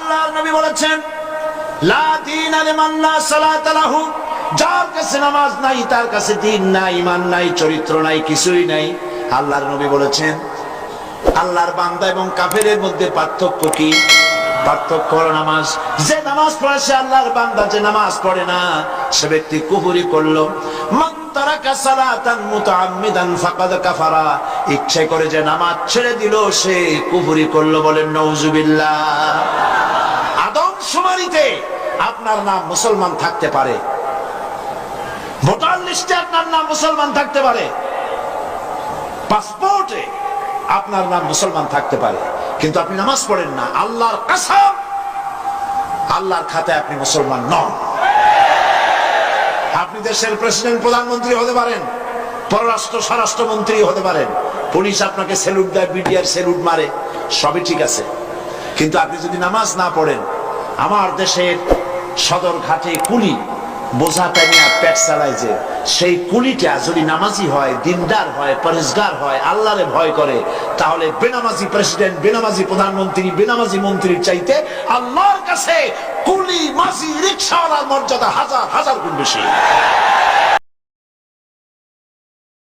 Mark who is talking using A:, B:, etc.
A: আল্লাহর নবী বলেছেন, লা দীনা লিমান লা সালাতা লাহু, যার কাছে নামাজ নাই তার কাছে দ্বীন নাই, ঈমান নাই, চরিত্র নাই, কিছুই নাই। আল্লাহর নবী বলেছেন, আল্লাহর বান্দা এবং কাফেরের মধ্যে পার্থক্য কি? পার্থক্য হলো নামাজ। যে নামাজ পড়ে সে আল্লাহর বান্দা, যে নামাজ পড়ে না সে ব্যক্তি কুফরি করলো। মান তারাকা সালাতান মুতাআম্মিদান ফাকাদ কাফারা, ইচ্ছে করে যে নামাজ ছেড়ে দিল সে কুফরি করলো। বলেন নাউজুবিল্লাহ। আদমশুমারিতে আপনার নাম মুসলমান থাকতে পারে, ভোটার লিস্টে আপনার নাম মুসলমান থাকতে পারে, পাসপোর্টে আপনার নাম মুসলমান থাকতে পারে, কিন্তু আপনি নামাজ পড়েন না, আল্লাহর কসম আল্লাহর খাতায় আপনি মুসলমান নন। আপনি দেশের প্রেসিডেন্ট, প্রধানমন্ত্রী হতে পারেন, পররাষ্ট্র স্বরাষ্ট্রমন্ত্রী হতে পারেন, পুলিশ আপনাকে স্যালুট দেয়, বিডিআর স্যালুট মারে, সবই ঠিক আছে, কিন্তু আপনি যদি নামাজ না পড়েন, আমার দেশের সদর ঘাটে কুলি বোঝা টানিয়া পেট চালায়, যে সেই কুলিটা যদি নামাজি হয়, দিনদার হয়, পরেশগার হয়, আল্লাহরে ভয় করে, তাহলে বেনামাজি প্রেসিডেন্ট, বেনামাজি প্রধানমন্ত্রী, বেনামাজি মন্ত্রীর চাইতে আল্লাহর কাছে কুলি, মাঝি, রিকশাওয়ালার মর্যাদা হাজার হাজার গুণ বেশি।